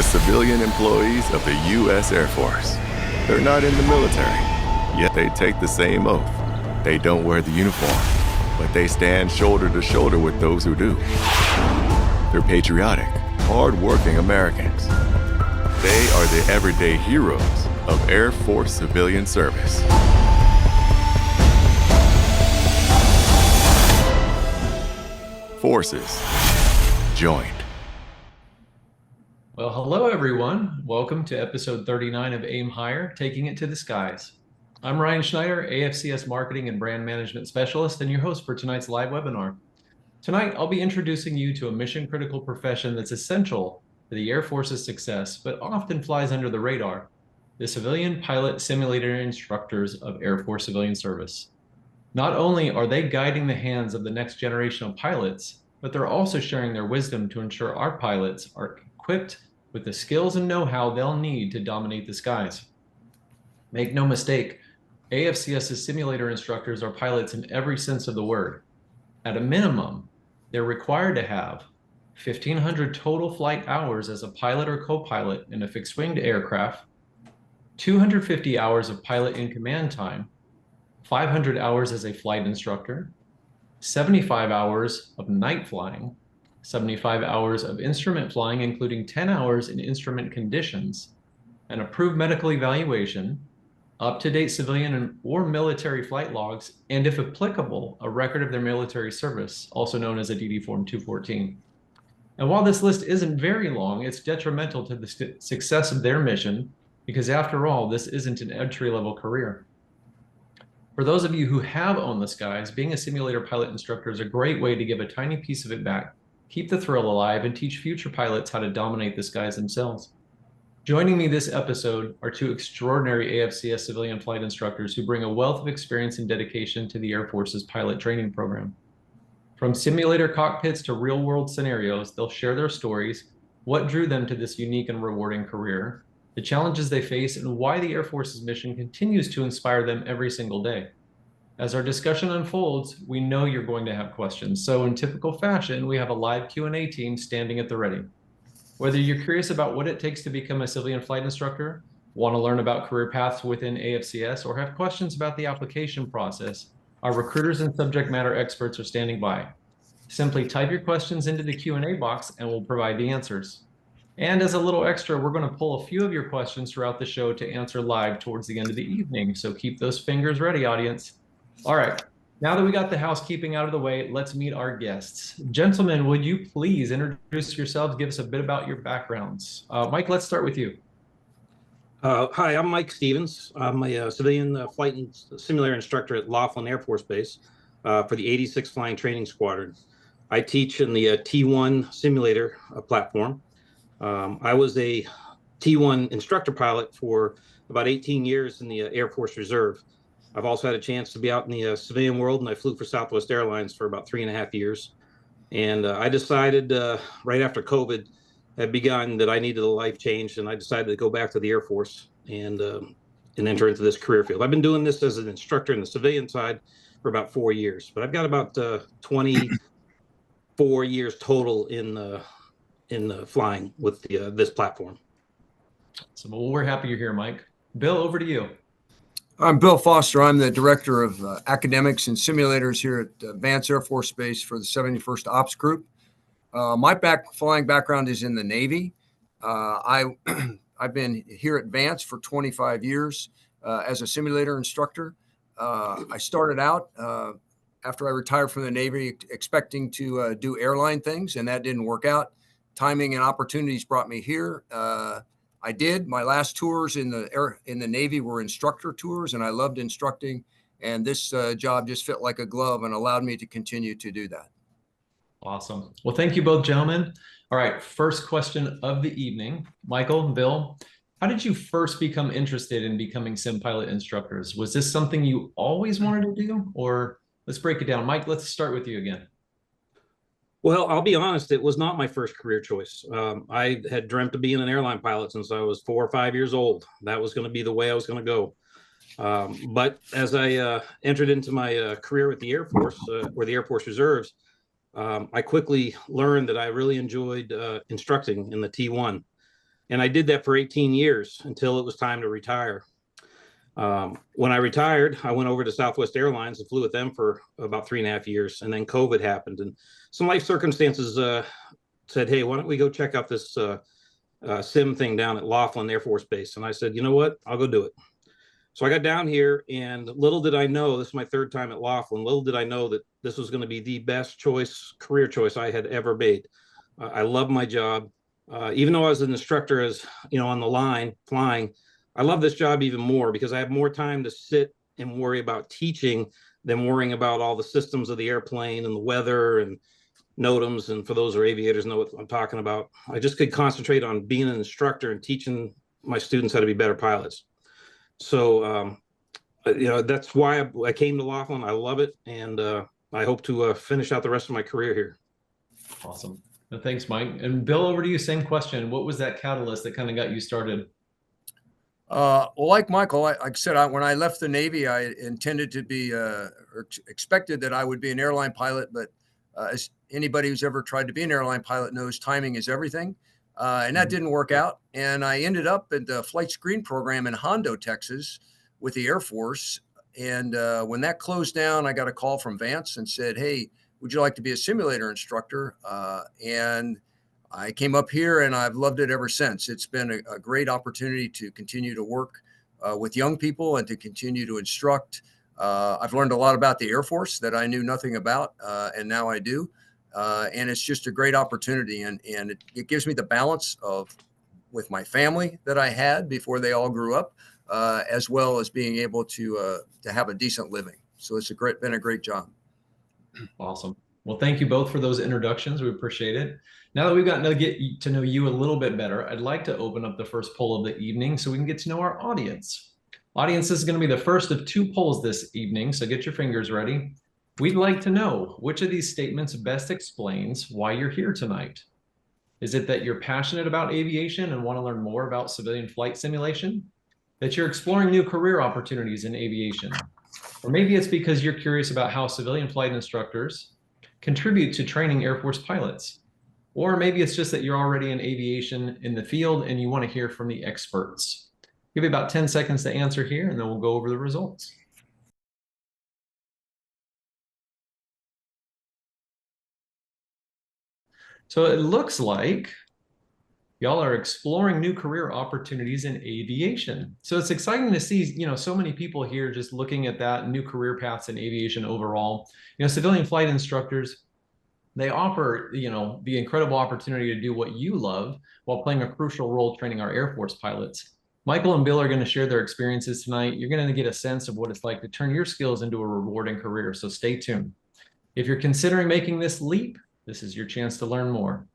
the civilian employees of the U.S. Air Force. They're not in the military, yet they take the same oath. They don't wear the uniform, but they stand shoulder to shoulder with those who do. They're patriotic, hard-working Americans. They are the everyday heroes of Air Force civilian service. Forces joined. Well, hello everyone. Welcome to episode 39 of Aim Higher, Taking It to the Skies. I'm Ryan Schneider, AFCS Marketing and Brand Management Specialist, and your host for tonight's live webinar. Tonight, I'll be introducing you to a mission-critical profession that's essential to the Air Force's success, but often flies under the radar: the civilian pilot simulator instructors of Air Force civilian service. Not only are they guiding the hands of the next generation of pilots, but they're also sharing their wisdom to ensure our pilots are equipped with the skills and know-how they'll need to dominate the skies. Make no mistake, AFCS's simulator instructors are pilots in every sense of the word. At a minimum, they're required to have 1,500 total flight hours as a pilot or co-pilot in a fixed-winged aircraft, 250 hours of pilot in command time, 500 hours as a flight instructor, 75 hours of night flying, 75 hours of instrument flying, including 10 hours in instrument conditions, an approved medical evaluation, up-to-date civilian or military flight logs, and if applicable, a record of their military service, also known as a DD Form 214. And while this list isn't very long, it's detrimental to the success of their mission, because after all, this isn't an entry-level career. For those of you who have owned the skies, being a simulator pilot instructor is a great way to give a tiny piece of it back, keep the thrill alive, and teach future pilots how to dominate the skies themselves. Joining me this episode are two extraordinary AFCS civilian flight instructors who bring a wealth of experience and dedication to the Air Force's pilot training program. From simulator cockpits to real-world scenarios, they'll share their stories, what drew them to this unique and rewarding career, the challenges they face, and why the Air Force's mission continues to inspire them every single day. As our discussion unfolds, we know you're going to have questions, so in typical fashion, we have a live Q&A team standing at the ready. Whether you're curious about what it takes to become a civilian flight instructor, want to learn about career paths within AFCS, or have questions about the application process, our recruiters and subject matter experts are standing by. Simply type your questions into the Q&A box and we'll provide the answers. And as a little extra, we're going to pull a few of your questions throughout the show to answer live towards the end of the evening. So keep those fingers ready, audience. All right, now that we got the housekeeping out of the way, let's meet our guests. Gentlemen, would you please introduce yourselves, give us a bit about your backgrounds. Mike, let's start with you. Hi, I'm Mike Stevens. I'm a civilian flight and simulator instructor at Laughlin Air Force Base for the 86th Flying Training Squadron. I teach in the T1 simulator platform. I was a T1 instructor pilot for about 18 years in the Air Force Reserve. I've also had a chance to be out in the civilian world, and I flew for Southwest Airlines for about 3.5 years. And I decided right after COVID had begun that I needed a life change, and I decided to go back to the Air Force and enter into this career field. I've been doing this as an instructor in the civilian side for about 4 years, but I've got about 24 years total in flying with this platform. So we're happy you're here, Mike. Bill, over to you. I'm Bill Foster. I'm the Director of Academics and Simulators here at Vance Air Force Base for the 71st Ops Group. My flying background is in the Navy. I've been here at Vance for 25 years as a simulator instructor. I started out after I retired from the Navy expecting to do airline things, and that didn't work out. Timing and opportunities brought me here. I did. My last tours in the Navy were instructor tours, and I loved instructing. And this job just fit like a glove and allowed me to continue to do that. Awesome. Well, thank you both, gentlemen. All right, first question of the evening. Michael, Bill, how did you first become interested in becoming sim pilot instructors? Was this something you always wanted to do, or let's break it down? Mike, let's start with you again. Well, I'll be honest, it was not my first career choice. I had dreamt of being an airline pilot since I was 4 or 5 years old. That was going to be the way I was going to go. But as I entered into my career with the Air Force, or the Air Force Reserves, I quickly learned that I really enjoyed instructing in the T1. And I did that for 18 years until it was time to retire. When I retired, I went over to Southwest Airlines and flew with them for about 3.5 years. And then COVID happened, and some life circumstances said, hey, why don't we go check out this sim thing down at Laughlin Air Force Base? And I said, you know what, I'll go do it. So I got down here, and little did I know, this is my third time at Laughlin, little did I know that this was going to be the best choice, career choice I had ever made. I love my job. Even though I was an instructor, as you know, on the line flying, I love this job even more because I have more time to sit and worry about teaching than worrying about all the systems of the airplane and the weather and NOTAMs. And for those who are aviators know what I'm talking about. I just could concentrate on being an instructor and teaching my students how to be better pilots. So, you know, that's why I came to Laughlin. I love it. And I hope to finish out the rest of my career here. Awesome. Well, thanks, Mike. And Bill, over to you. Same question. What was that catalyst that kind of got you started? Well, like Michael, like I said, when I left the Navy, I intended to be, or expected that I would be an airline pilot. But as anybody who's ever tried to be an airline pilot knows, timing is everything. And that didn't work out. And I ended up at the flight screen program in Hondo, Texas with the Air Force. And when that closed down, I got a call from Vance and said, hey, would you like to be a simulator instructor? And I came up here and I've loved it ever since. It's been a great opportunity to continue to work with young people and to continue to instruct. I've learned a lot about the Air Force that I knew nothing about, and now I do. And it's just a great opportunity, and it gives me the balance of with my family that I had before they all grew up, as well as being able to have a decent living. So it's been a great job. Awesome. Well, thank you both for those introductions. We appreciate it. Now that we've gotten to get to know you a little bit better, I'd like to open up the first poll of the evening so we can get to know our audience. Audience, this is going to be the first of 2 polls this evening, so get your fingers ready. We'd like to know which of these statements best explains why you're here tonight. Is it that you're passionate about aviation and want to learn more about civilian flight simulation? That you're exploring new career opportunities in aviation? Or maybe it's because you're curious about how civilian flight instructors contribute to training Air Force pilots. Or maybe it's just that you're already in aviation in the field and you want to hear from the experts. Give you about 10 seconds to answer here, and then we'll go over the results. So it looks like y'all are exploring new career opportunities in aviation. So it's exciting to see, you know, so many people here just looking at that, new career paths in aviation overall. You know, civilian flight instructors, they offer, you know, the incredible opportunity to do what you love while playing a crucial role training our Air Force pilots. Michael and Bill are going to share their experiences tonight. You're going to get a sense of what it's like to turn your skills into a rewarding career. So stay tuned. If you're considering making this leap, this is your chance to learn more.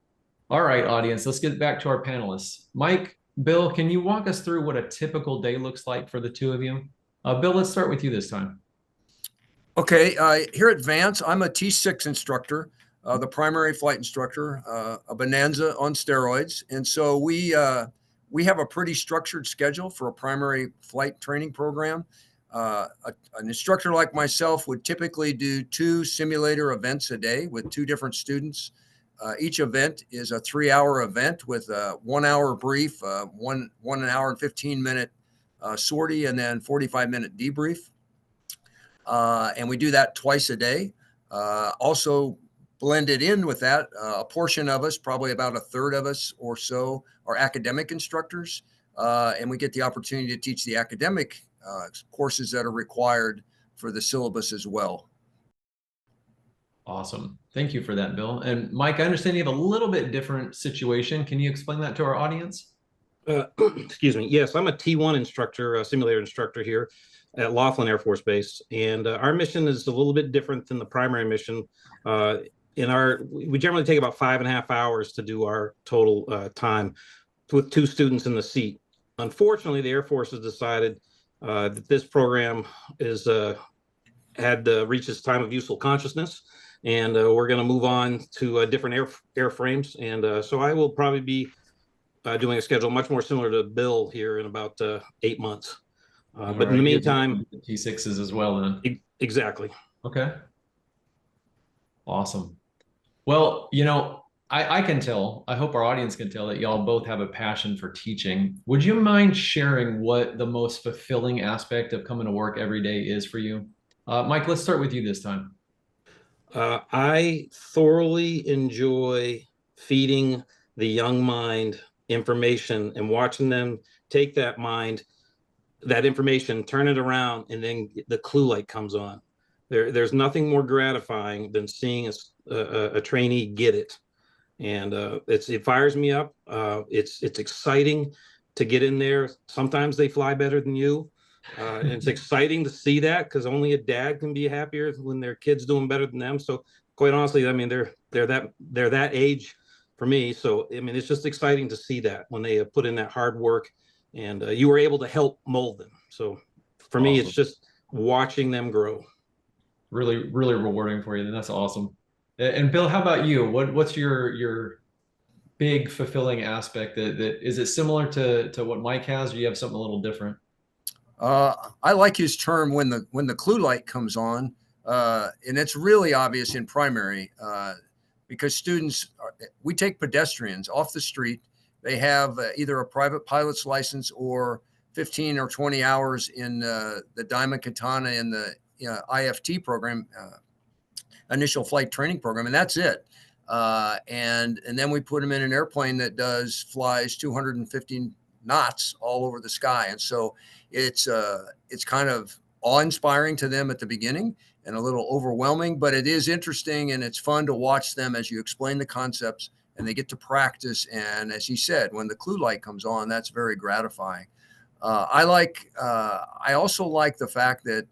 All right, audience, let's get back to our panelists. Mike, Bill, can you walk us through what a typical day looks like for the 2 of you? Bill, let's start with you this time. Okay, here at Vance, I'm a T6 instructor, the primary flight instructor, a bonanza on steroids. And so we have a pretty structured schedule for a primary flight training program. An instructor like myself would typically do 2 simulator events a day with 2 different students. Each event is a 3-hour event with a 1-hour brief, 1 hour and 15-minute sortie, and then 45-minute debrief. And we do that twice a day. Also blended in with that, a portion of us, probably about a third of us or so, are academic instructors. And we get the opportunity to teach the academic courses that are required for the syllabus as well. Awesome. Thank you for that, Bill. And Mike, I understand you have a little bit different situation. Can you explain that to our audience? Excuse me. Yes, I'm a T1 instructor, a simulator instructor here at Laughlin Air Force Base. And our mission is a little bit different than the primary mission. We generally take about 5.5 hours to do our total time with 2 students in the seat. Unfortunately, the Air Force has decided that this program had reached its time of useful consciousness, and we're going to move on to different airframes. And so I will probably be doing a schedule much more similar to Bill here in about 8 months. But right, in the meantime, T6s as well then. Exactly. Okay. Awesome. Well, you know, I can tell, I hope our audience can tell that y'all both have a passion for teaching. Would you mind sharing what the most fulfilling aspect of coming to work every day is for you? Mike, let's start with you this time. I thoroughly enjoy feeding the young mind information and watching them take that mind, that information, turn it around, and then the clue light comes on. There's nothing more gratifying than seeing a trainee get it, and it fires me up. It's exciting to get in there. Sometimes they fly better than you. And it's exciting to see that because only a dad can be happier when their kid's doing better than them. So quite honestly, I mean, they're that age for me. So I mean, it's just exciting to see that when they put in that hard work, and you were able to help mold them. So for me, it's Awesome. just watching them grow. Really, really rewarding for you. And that's awesome. And Bill, how about you? What's your big fulfilling aspect that is it similar to what Mike has, or you have something a little different? I like his term when the clue light comes on, and it's really obvious in primary because we take pedestrians off the street. They have either a private pilot's license or 15 or 20 hours in the Diamond Katana in the IFT program, initial flight training program, and that's it. And then we put them in an airplane that flies 215 knots all over the sky, and so it's kind of awe-inspiring to them at the beginning and a little overwhelming, but it is interesting and it's fun to watch them as you explain the concepts and they get to practice. And as he said, when the clue light comes on, that's very gratifying. I also like the fact that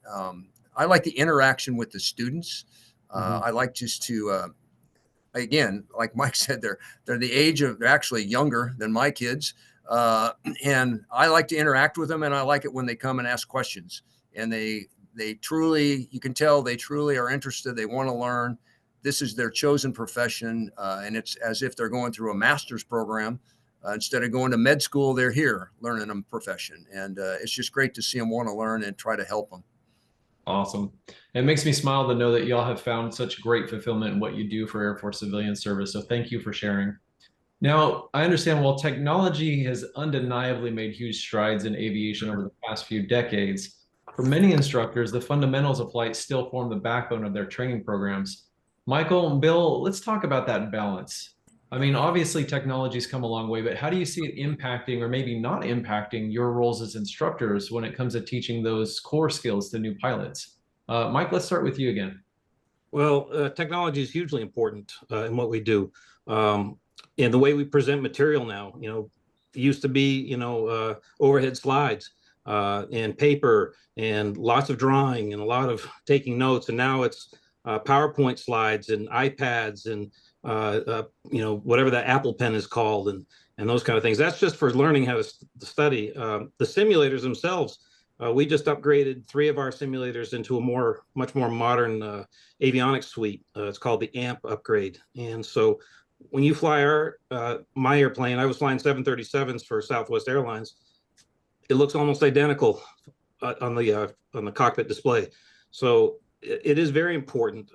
I like the interaction with the students. I like just to again, like Mike said, they're the age of, they're actually younger than my kids. And I like to interact with them, and I like it when they come and ask questions. And they truly, you can tell they truly are interested. They want to learn. This is their chosen profession, and it's as if they're going through a master's program. Instead of going to med school, they're here learning a profession. And it's just great to see them want to learn and try to help them. Awesome. It makes me smile to know that y'all have found such great fulfillment in what you do for Air Force civilian service. So thank you for sharing. Now, I understand while technology has undeniably made huge strides in aviation over the past few decades, for many instructors, the fundamentals of flight still form the backbone of their training programs. Michael and Bill, let's talk about that balance. I mean, obviously, technology's come a long way, but how do you see it impacting or maybe not impacting your roles as instructors when it comes to teaching those core skills to new pilots? Mike, let's start with you again. Well, technology is hugely important in what we do. And the way we present material now, it used to be, overhead slides and paper and lots of drawing and a lot of taking notes. And now it's PowerPoint slides and iPads and, whatever that Apple Pen is called and those kind of things. That's just for learning how to study. The simulators themselves, we just upgraded 3 of our simulators into a much more modern avionics suite. It's called the AMP upgrade. And so when you fly my airplane, I was flying 737s for Southwest Airlines. It looks almost identical on the cockpit display. So it is very important.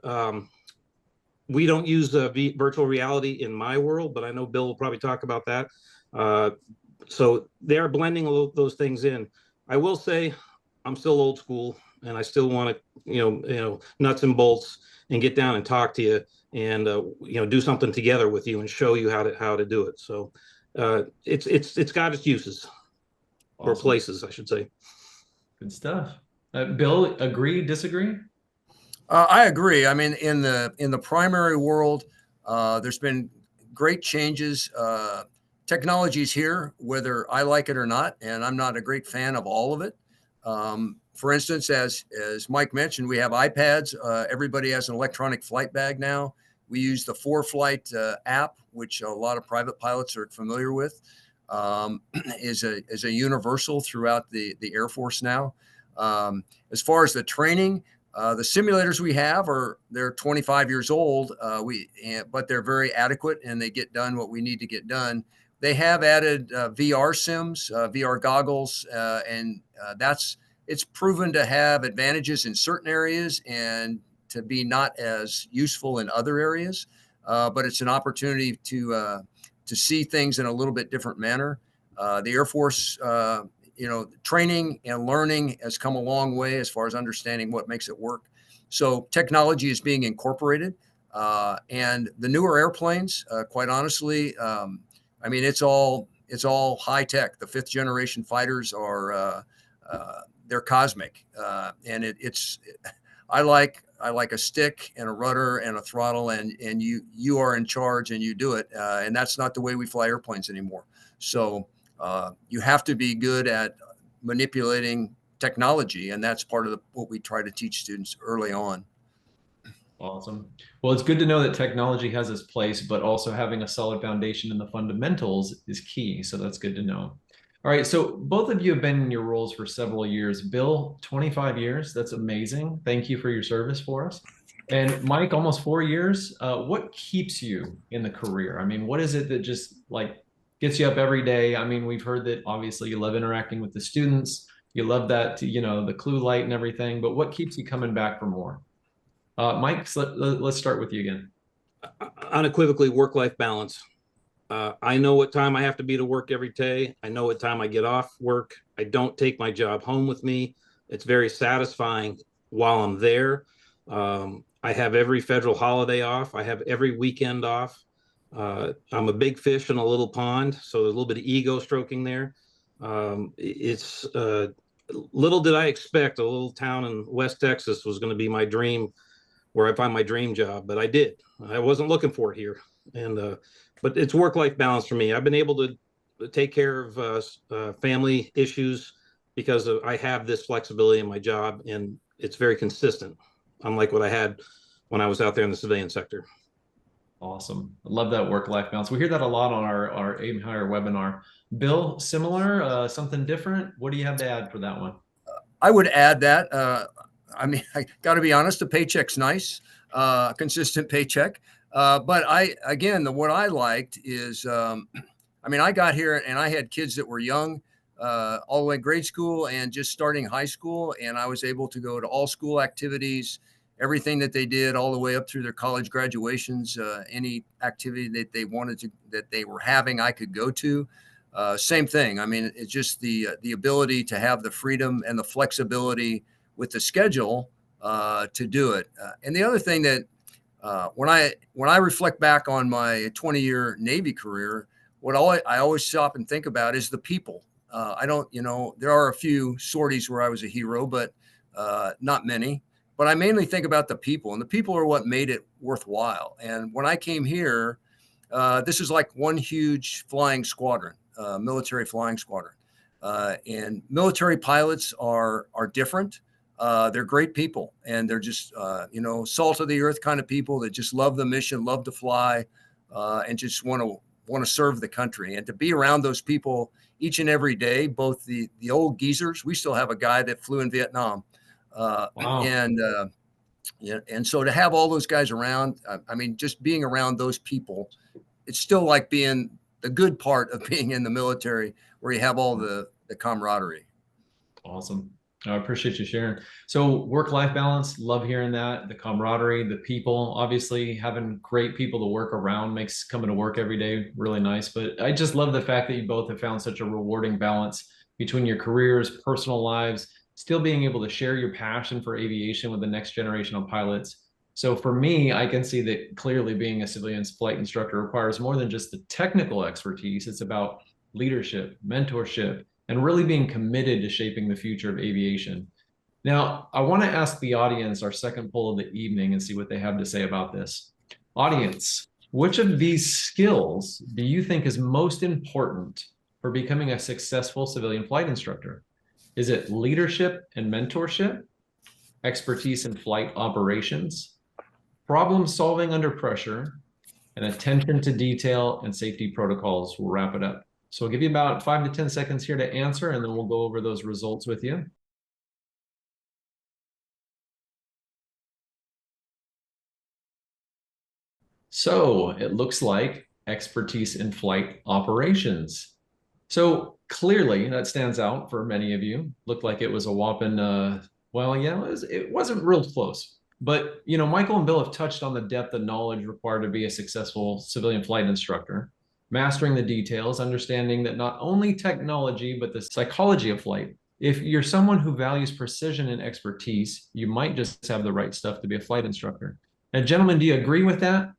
We don't use virtual reality in my world, but I know Bill will probably talk about that. So they're blending those things in. I will say I'm still old school, and I still want to, nuts and bolts and get down and talk to you and do something together with you and show you how to do it. So it's got its uses. Awesome. Or places, I should say. Good stuff. Bill, agree, disagree? I agree. I mean, in the primary world, there's been great changes. Technology's here, whether I like it or not, and I'm not a great fan of all of it. For instance, as Mike mentioned, we have iPads. Everybody has an electronic flight bag now. We use the ForeFlight app, which a lot of private pilots are familiar with. Is a universal throughout the Air Force now. As far as the training, the simulators we have they're 25 years old, but they're very adequate and they get done what we need to get done. They have added VR sims, VR goggles, and it's proven to have advantages in certain areas and to be not as useful in other areas. but it's an opportunity to see things in a little bit different manner. The Air Force, training and learning has come a long way as far as understanding what makes it work. So technology is being incorporated, and the newer airplanes, quite honestly, it's all high tech. The fifth generation fighters are they're cosmic, and I like a stick and a rudder and a throttle, and you are in charge and you do it, and that's not the way we fly airplanes anymore. So you have to be good at manipulating technology, and that's part of what we try to teach students early on. Awesome. Well, it's good to know that technology has its place, but also having a solid foundation in the fundamentals is key. So that's good to know. All right. So both of you have been in your roles for several years. Bill, 25 years. That's amazing. Thank you for your service for us. And Mike, almost 4 years. What keeps you in the career? I mean, what is it that just gets you up every day? I mean, we've heard that obviously you love interacting with the students. You love that, the clue light and everything, but what keeps you coming back for more? Mike, let's start with you again. Unequivocally, work-life balance. I know what time I have to be to work every day. I know what time I get off work. I don't take my job home with me. It's very satisfying while I'm there. I have every federal holiday off. I have every weekend off. I'm a big fish in a little pond, so there's a little bit of ego stroking there. Little did I expect a little town in West Texas was going to be my dream, where I find my dream job, but I did. I wasn't looking for it here, but it's work-life balance for me. I've been able to take care of family issues because I have this flexibility in my job, and it's very consistent, unlike what I had when I was out there in the civilian sector. Awesome. I love that work-life balance. We hear that a lot on our Aim Higher webinar. Bill, similar, something different? What do you have to add for that one? I would add that, I got to be honest, the paycheck's nice, consistent paycheck. But what I liked is, I got here and I had kids that were young, all the way grade school and just starting high school. And I was able to go to all school activities, everything that they did all the way up through their college graduations, any activity that they wanted that they were having, I could go to. Same thing. It's just the ability to have the freedom and the flexibility with the schedule to do it. And the other thing that when I reflect back on my 20-year Navy career, I always stop and think about is the people. There are a few sorties where I was a hero, but not many. But I mainly think about the people, and the people are what made it worthwhile. And when I came here, this is like one huge flying squadron, military flying squadron. And military pilots are different. They're great people, and they're just, salt of the earth kind of people that just love the mission, love to fly, and just want to serve the country. And to be around those people each and every day, both the old geezers, we still have a guy that flew in Vietnam. Wow. And so to have all those guys around, just being around those people, it's still like being the good part of being in the military where you have all the camaraderie. Awesome. I appreciate you sharing. So work-life balance, love hearing that. The camaraderie, the people, obviously having great people to work around makes coming to work every day really nice. But I just love the fact that you both have found such a rewarding balance between your careers, personal lives, still being able to share your passion for aviation with the next generation of pilots. So for me, I can see that clearly being a civilian flight instructor requires more than just the technical expertise. It's about leadership, mentorship, and really being committed to shaping the future of aviation. Now, I want to ask the audience our second poll of the evening and see what they have to say about this. Audience, which of these skills do you think is most important for becoming a successful civilian flight instructor? Is it leadership and mentorship, expertise in flight operations, problem solving under pressure, and attention to detail and safety protocols? We'll wrap it up. So I'll give you about 5 to 10 seconds here to answer, and then we'll go over those results with you. So it looks like expertise in flight operations. So clearly that stands out for many of you. Looked like it was a whopping, it wasn't real close. But, Michael and Bill have touched on the depth of knowledge required to be a successful civilian flight instructor, mastering the details, understanding that not only technology, but the psychology of flight. If you're someone who values precision and expertise, you might just have the right stuff to be a flight instructor. And gentlemen, do you agree with that?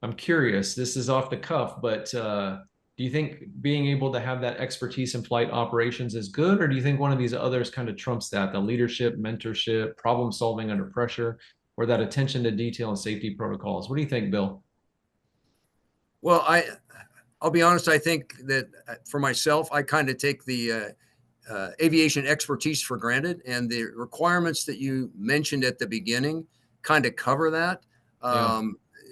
I'm curious. This is off the cuff, but do you think being able to have that expertise in flight operations is good, or do you think one of these others kind of trumps that, the leadership, mentorship, problem solving under pressure, or that attention to detail and safety protocols? What do you think, Bill? Well, I'll be honest. I think that for myself, I kind of take the aviation expertise for granted, and the requirements that you mentioned at the beginning kind of cover that. Yeah.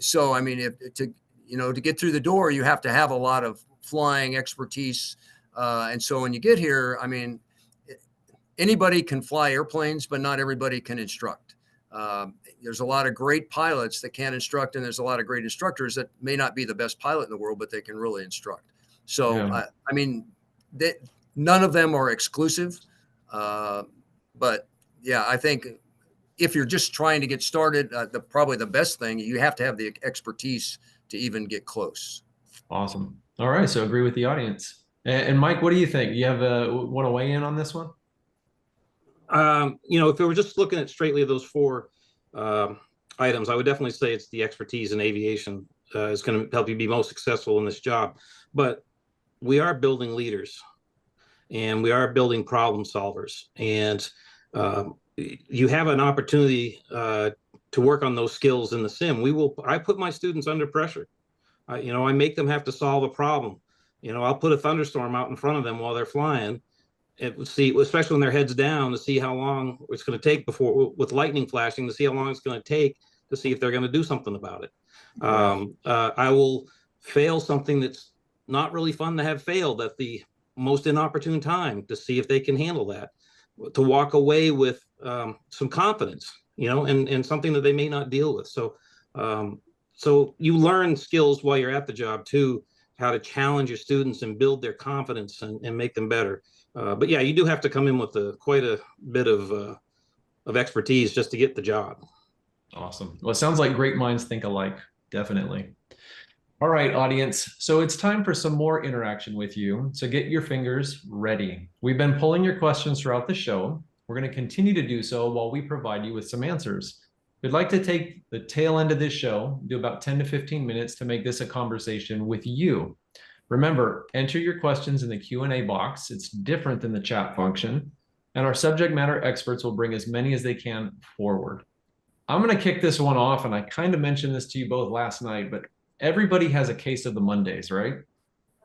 So, I mean, to get through the door, you have to have a lot of flying expertise. And so when you get here, I mean, anybody can fly airplanes, but not everybody can instruct. There's a lot of great pilots that can instruct, and there's a lot of great instructors that may not be the best pilot in the world, but they can really instruct. So, Yeah. I mean, none of them are exclusive. But yeah, I think if you're just trying to get started, probably the best thing, you have to have the expertise to even get close. Awesome. All right. So agree with the audience. And Mike, what do you think? You want to weigh in on this one? If we were just looking at straightly those four items, I would definitely say it's the expertise in aviation is going to help you be most successful in this job. But we are building leaders, and we are building problem solvers, and you have an opportunity to work on those skills in the sim. I put my students under pressure. I make them have to solve a problem. I'll put a thunderstorm out in front of them while they're flying. Especially when their head's down, to see how long it's going to take with lightning flashing, to see how long it's going to take to see if they're going to do something about it. I will fail something that's not really fun to have failed at the most inopportune time to see if they can handle that, to walk away with some confidence, and something that they may not deal with. So you learn skills while you're at the job too, how to challenge your students and build their confidence and make them better. But yeah, you do have to come in with quite a bit of expertise just to get the job. Awesome. Well, it sounds like great minds think alike. Definitely. All right, audience. So it's time for some more interaction with you. So get your fingers ready. We've been pulling your questions throughout the show. We're going to continue to do so while we provide you with some answers. We'd like to take the tail end of this show, do about 10 to 15 minutes to make this a conversation with you. Remember, enter your questions in the Q&A box. It's different than the chat function, and our subject matter experts will bring as many as they can forward. I'm going to kick this one off, and I kind of mentioned this to you both last night, but everybody has a case of the Mondays, right?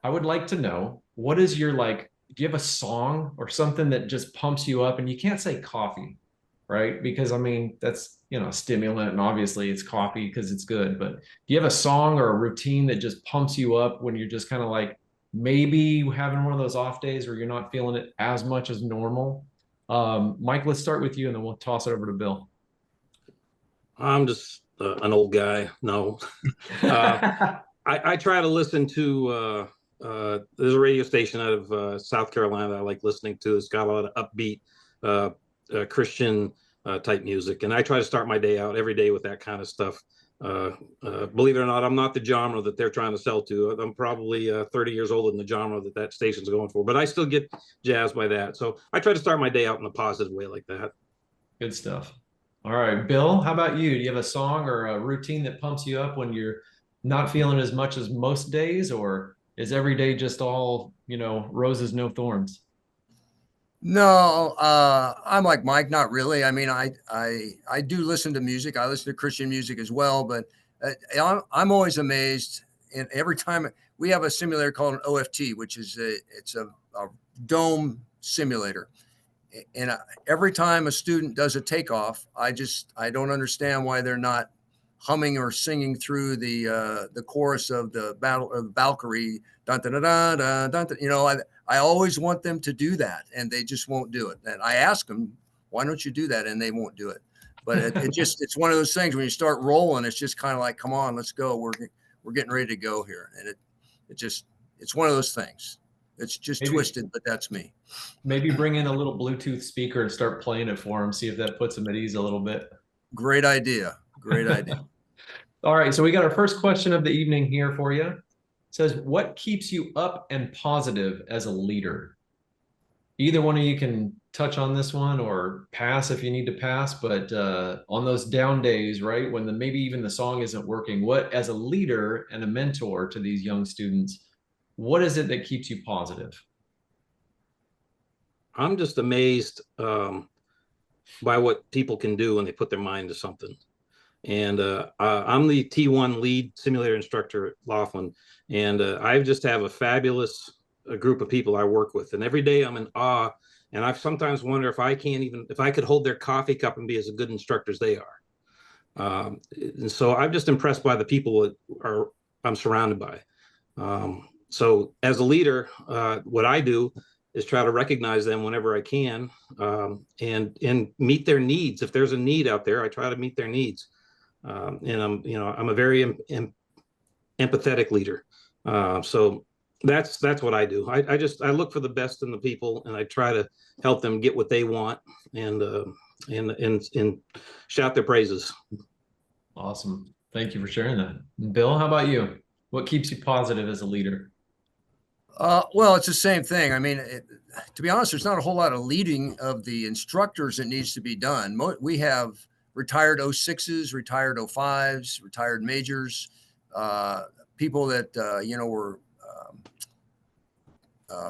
I would like to know, what is your, do you have a song or something that just pumps you up? And you can't say coffee, right? Because, I mean, that's, a stimulant, and obviously it's coffee because it's good. But do you have a song or a routine that just pumps you up when you're just kind of maybe having one of those off days where you're not feeling it as much as normal? Mike, let's start with you, and then we'll toss it over to Bill. I'm just an old guy. No. I try to listen to, there's a radio station out of South Carolina that I like listening to. It's got a lot of upbeat Christian type music. And I try to start my day out every day with that kind of stuff. Believe it or not, I'm not the genre that they're trying to sell to. I'm probably 30 years older than the genre that station's going for, but I still get jazzed by that. So I try to start my day out in a positive way like that. Good stuff. All right, Bill, how about you? Do you have a song or a routine that pumps you up when you're not feeling as much as most days, or is every day just all, roses, no thorns? No, I'm like Mike, not really. I mean, I do listen to music. I listen to Christian music as well, but I'm always amazed. And every time we have a simulator called an OFT, which is it's a dome simulator. And every time a student does a takeoff, I don't understand why they're not humming or singing through the chorus of the Valkyrie. Dun, dun, dun, dun, dun, dun. I always want them to do that, and they just won't do it. And I ask them, why don't you do that? And they won't do it. But it's one of those things when you start rolling, it's just kind of like, come on, let's go. We're getting ready to go here. And it's one of those things. It's just twisted, but that's me. Maybe bring in a little Bluetooth speaker and start playing it for them. See if that puts them at ease a little bit. Great idea. Great idea. All right, so we got our first question of the evening here for you. It says, what keeps you up and positive as a leader? Either one of you can touch on this one or pass if you need to pass, but on those down days, right, when maybe even the song isn't working, what, as a leader and a mentor to these young students, what is it that keeps you positive? I'm just amazed by what people can do when they put their mind to something. And I'm the T1 lead simulator instructor at Laughlin, and I just have a fabulous group of people I work with. And every day I'm in awe, and I sometimes wonder if I could hold their coffee cup and be as good instructors they are. And so I'm just impressed by the people that I'm surrounded by. So as a leader, what I do is try to recognize them whenever I can, and meet their needs. If there's a need out there, I try to meet their needs. And I'm a very empathetic leader. So that's what I do. I look for the best in the people, and I try to help them get what they want, and shout their praises. Awesome. Thank you for sharing that. Bill, how about you? What keeps you positive as a leader? Well, it's the same thing. I mean, to be honest, there's not a whole lot of leading of the instructors that needs to be done. We have retired 06s, retired 05s, retired majors, people that, were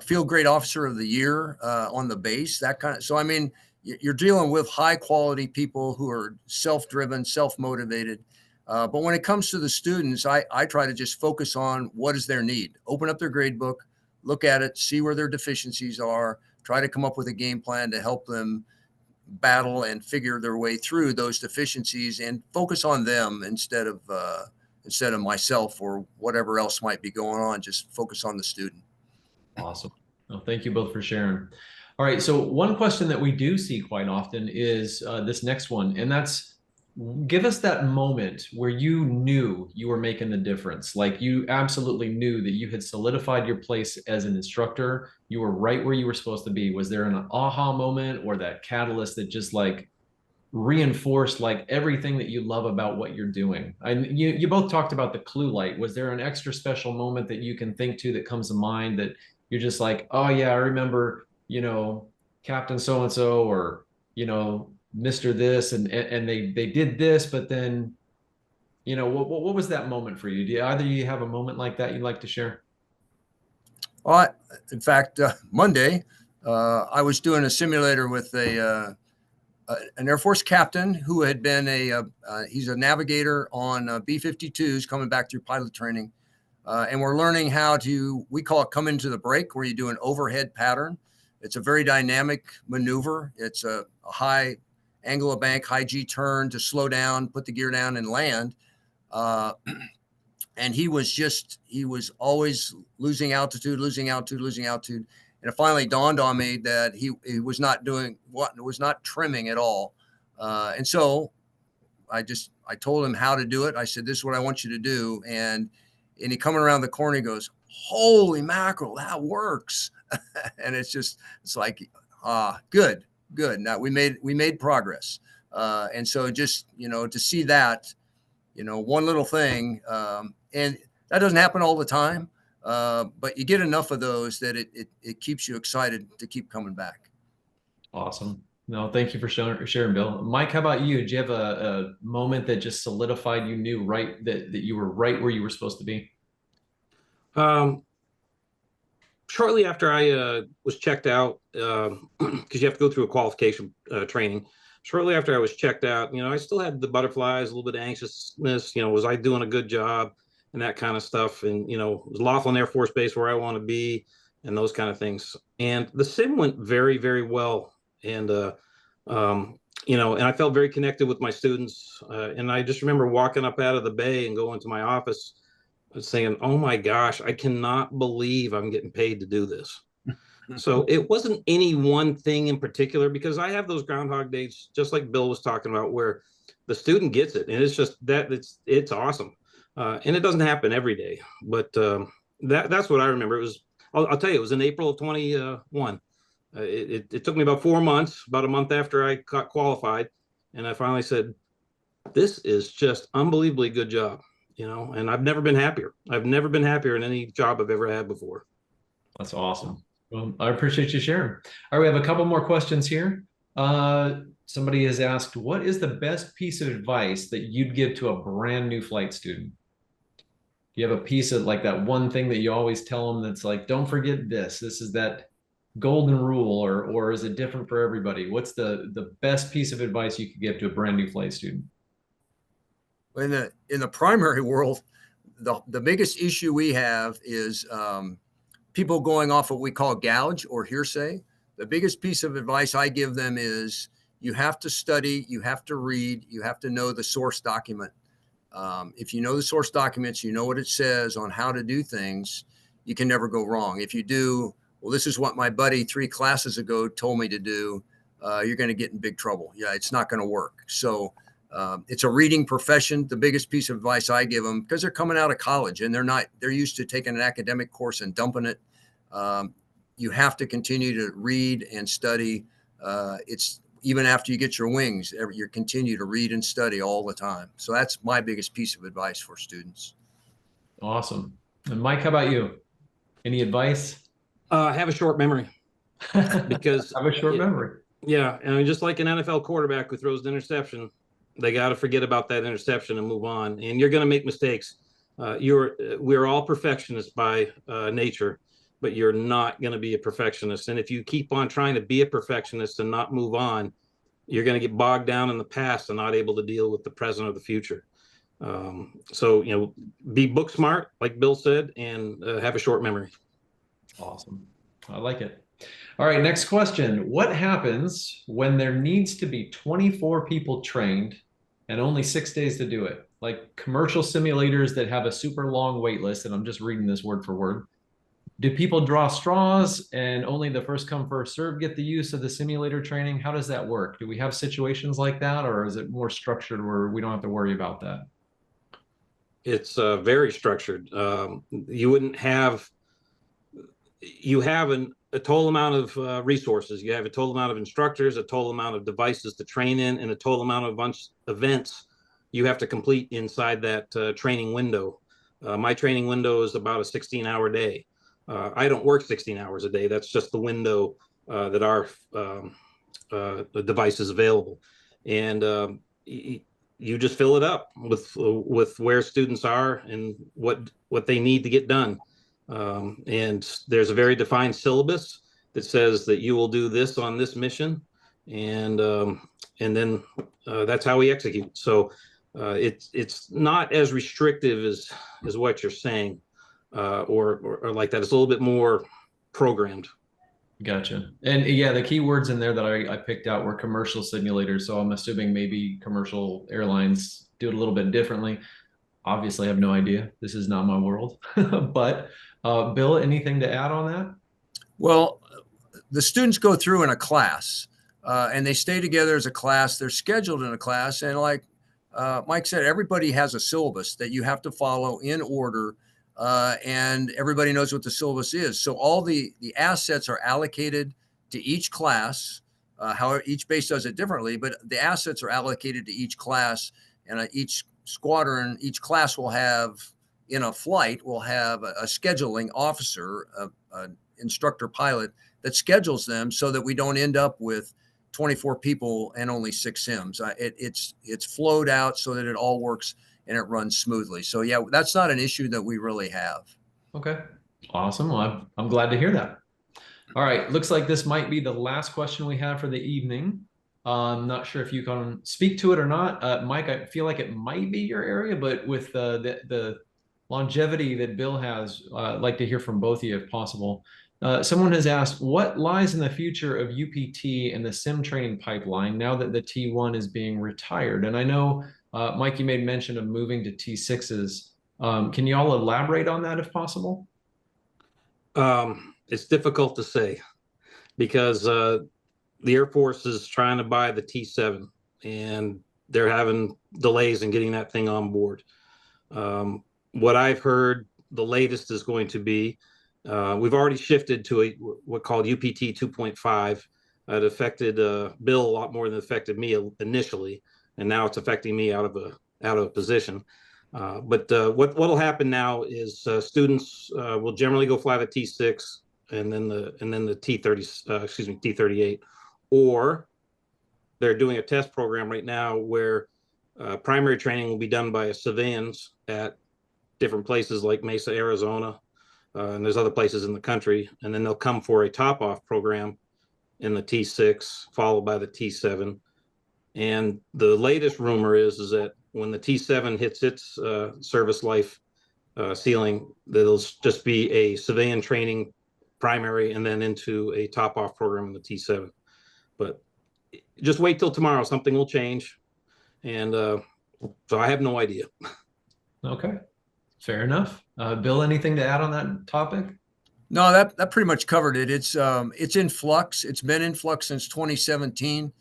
field grade officer of the year on the base, that kind of. So, I mean, you're dealing with high quality people who are self-driven, self-motivated. But when it comes to the students, I try to just focus on what is their need. Open up their grade book, look at it, see where their deficiencies are, try to come up with a game plan to help them battle and figure their way through those deficiencies, and focus on them instead of myself or whatever else might be going on. Just focus on the student. Awesome. Well, thank you both for sharing. All right. So one question that we do see quite often is this next one, and that's, give us that moment where you knew you were making the difference. Like you absolutely knew that you had solidified your place as an instructor. You were right where you were supposed to be. Was there an aha moment or that catalyst that just like reinforced like everything that you love about what you're doing? And you both talked about the clue light. Was there an extra special moment that you can think to that comes to mind that you're just like, oh yeah, I remember, Captain so-and-so, or, Mr. this, and they did this, but then, what was that moment for you? Do either you have a moment like that you'd like to share? Well, in fact, Monday, I was doing a simulator with an Air Force captain who had been he's a navigator on B-52s coming back through pilot training. And we're learning how to, we call it come into the break, where you do an overhead pattern. It's a very dynamic maneuver. It's a high angle of bank, high G turn to slow down, put the gear down and land. And he was always losing altitude. And it finally dawned on me that he was not trimming at all. And so I told him how to do it. I said, this is what I want you to do. And he coming around the corner, he goes, holy mackerel, that works. And it's like, good. Now we made progress. And so just, to see that, one little thing, and that doesn't happen all the time, but you get enough of those that it keeps you excited to keep coming back. Awesome. No, thank you for sharing, Bill. Mike, how about you? Do you have a moment that just solidified you knew right that you were right where you were supposed to be? Shortly after I was checked out, because you have to go through a qualification training. Shortly after I was checked out, I still had the butterflies, a little bit of anxiousness. Was I doing a good job, and that kind of stuff. And it was Laughlin Air Force Base where I want to be, and those kind of things. And the sim went very, very well. And and I felt very connected with my students. And I just remember walking up out of the bay and going to my office, saying, oh my gosh, I cannot believe I'm getting paid to do this. So it wasn't any one thing in particular, because I have those Groundhog Days, just like Bill was talking about, where the student gets it. And it's just that it's awesome. And it doesn't happen every day, but that's what I remember. It was, I'll tell you, it was in April of 21. It took me about 4 months, about a month after I got qualified. And I finally said, this is just unbelievably good job, you know, and I've never been happier. I've never been happier in any job I've ever had before. That's awesome. Well, I appreciate you sharing. All right, we have a couple more questions here. Somebody has asked, what is the best piece of advice that you'd give to a brand new flight student? Do you have a piece of like that one thing that you always tell them that's like, don't forget this. This is that golden rule, or is it different for everybody? What's the best piece of advice you could give to a brand new flight student? In the primary world, the biggest issue we have is people going off what we call gouge or hearsay. The biggest piece of advice I give them is you have to study, you have to read, you have to know the source document. If you know the source documents, you know what it says on how to do things, you can never go wrong. If you do, well, this is what my buddy 3 classes ago told me to do, you're going to get in big trouble. Yeah, it's not going to work. So it's a reading profession. The biggest piece of advice I give them, because they're coming out of college and they're used to taking an academic course and dumping it. You have to continue to read and study. It's even after you get your wings, you continue to read and study all the time. So that's my biggest piece of advice for students. Awesome. And Mike, how about you? Any advice? Have a short memory. Because have a short memory. Yeah, and I mean, just like an NFL quarterback who throws an interception, they got to forget about that interception and move on. And you're going to make mistakes. We're all perfectionists by nature, but you're not going to be a perfectionist. And if you keep on trying to be a perfectionist and not move on, you're going to get bogged down in the past and not able to deal with the present or the future. So, you know, be book smart, like Bill said, and have a short memory. Awesome. I like it. All right, next question. What happens when there needs to be 24 people trained and only 6 days to do it? Like commercial simulators that have a super long wait list, and I'm just reading this word for word. Do people draw straws and only the first come, first serve get the use of the simulator training? How does that work? Do we have situations like that, or is it more structured where we don't have to worry about that? It's very structured. You have a total amount of resources. You have a total amount of instructors, a total amount of devices to train in, and a total amount of events you have to complete inside that training window. My training window is about a 16-hour day. I don't work 16 hours a day. That's just the window that our the device is available. And you just fill it up with where students are and what they need to get done. And there's a very defined syllabus that says that you will do this on this mission, and then that's how we execute. So it's not as restrictive as what you're saying, or like that. It's a little bit more programmed. Gotcha. And yeah, the key words in there that I picked out were commercial simulators. So I'm assuming maybe commercial airlines do it a little bit differently. Obviously, I have no idea. This is not my world. But Bill, anything to add on that? Well, the students go through in a class and they stay together as a class. They're scheduled in a class. And like Mike said, everybody has a syllabus that you have to follow in order. And everybody knows what the syllabus is. So all the assets are allocated to each class. However, each base does it differently, but the assets are allocated to each class, and each squadron, each class will have, in a flight, will have a scheduling officer, an instructor pilot that schedules them so that we don't end up with 24 people and only 6 sims. It's flowed out so that it all works and it runs smoothly. So yeah, that's not an issue that we really have. Okay, awesome. Well, I'm glad to hear that. All right, looks like this might be the last question we have for the evening. I'm not sure if you can speak to it or not. Mike, I feel like it might be your area, but with the longevity that Bill has, I'd like to hear from both of you if possible. Someone has asked, what lies in the future of UPT and the sim training pipeline now that the T1 is being retired? And I know, Mike, you made mention of moving to T6s. Can you all elaborate on that if possible? It's difficult to say because the Air Force is trying to buy the T7 and they're having delays in getting that thing on board. What I've heard, the latest is going to be, we've already shifted to what called UPT 2.5. It affected Bill a lot more than it affected me initially. and now it's affecting me out of position. What'll happen now is students will generally go fly the T6 and then the T38, or they're doing a test program right now where primary training will be done by civilians at different places like Mesa, Arizona, and there's other places in the country, and then they'll come for a top-off program in the T6, followed by the T7. And the latest rumor is that when the T7 hits its service life ceiling, that'll just be a civilian training primary and then into a top-off program in the T7. But just wait till tomorrow. Something will change. And so I have no idea. Okay, fair enough. Bill, anything to add on that topic? No, that pretty much covered it. It's in flux. It's been in flux since 2017.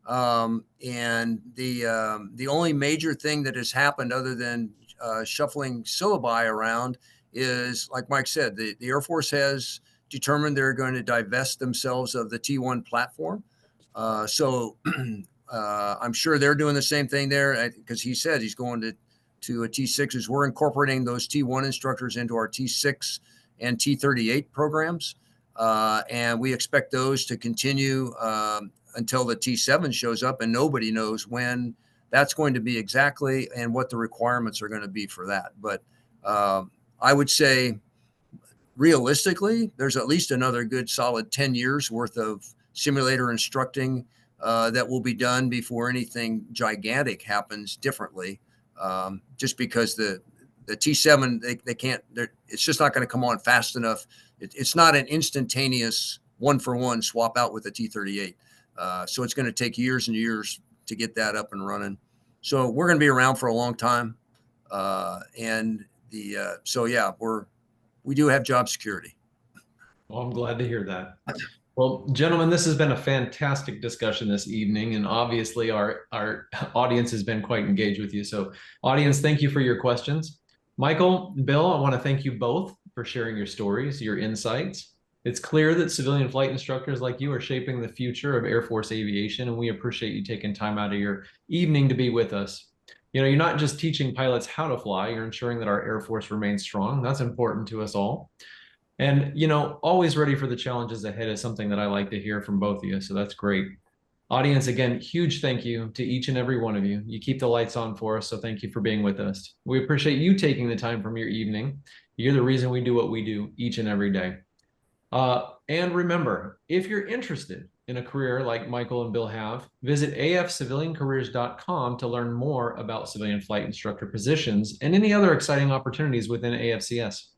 And the only major thing that has happened other than shuffling syllabi around is, like Mike said, the Air Force has determined they're going to divest themselves of the T1 platform. So I'm sure they're doing the same thing there, because he said he's going to a T6s. We're incorporating those T1 instructors into our T6 and T38 programs. And we expect those to continue until the T7 shows up, and nobody knows when that's going to be exactly and what the requirements are going to be for that. But I would say realistically, there's at least another good solid 10 years worth of simulator instructing that will be done before anything gigantic happens differently. Just because the T7, they can't, it's just not going to come on fast enough. It's not an instantaneous one-for-one swap out with the T38. So it's going to take years and years to get that up and running. So we're going to be around for a long time. So yeah, we do have job security. Well, I'm glad to hear that. Well, gentlemen, this has been a fantastic discussion this evening, and obviously our audience has been quite engaged with you. So audience, thank you for your questions. Michael, Bill, I want to thank you both for sharing your stories, your insights. It's clear that civilian flight instructors like you are shaping the future of Air Force aviation, and we appreciate you taking time out of your evening to be with us. You know, you're not just teaching pilots how to fly, you're ensuring that our Air Force remains strong. That's important to us all. And, you know, always ready for the challenges ahead is something that I like to hear from both of you. So that's great. Audience, again, huge thank you to each and every one of you. You keep the lights on for us, so thank you for being with us. We appreciate you taking the time from your evening. You're the reason we do what we do each and every day. And remember, if you're interested in a career like Michael and Bill have, visit afciviliancareers.com to learn more about civilian flight instructor positions and any other exciting opportunities within AFCS.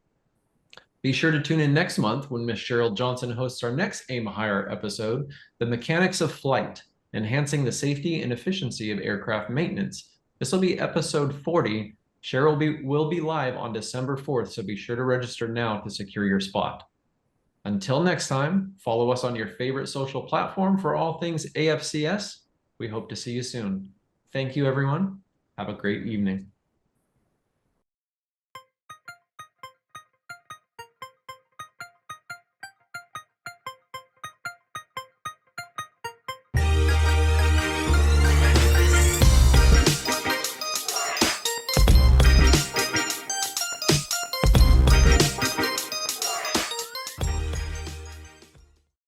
Be sure to tune in next month when Ms. Cheryl Johnson hosts our next Aim Higher episode, The Mechanics of Flight, Enhancing the Safety and Efficiency of Aircraft Maintenance. This will be episode 40. Cheryl will be live on December 4th, so be sure to register now to secure your spot. Until next time, follow us on your favorite social platform for all things AFCS. We hope to see you soon. Thank you, everyone. Have a great evening.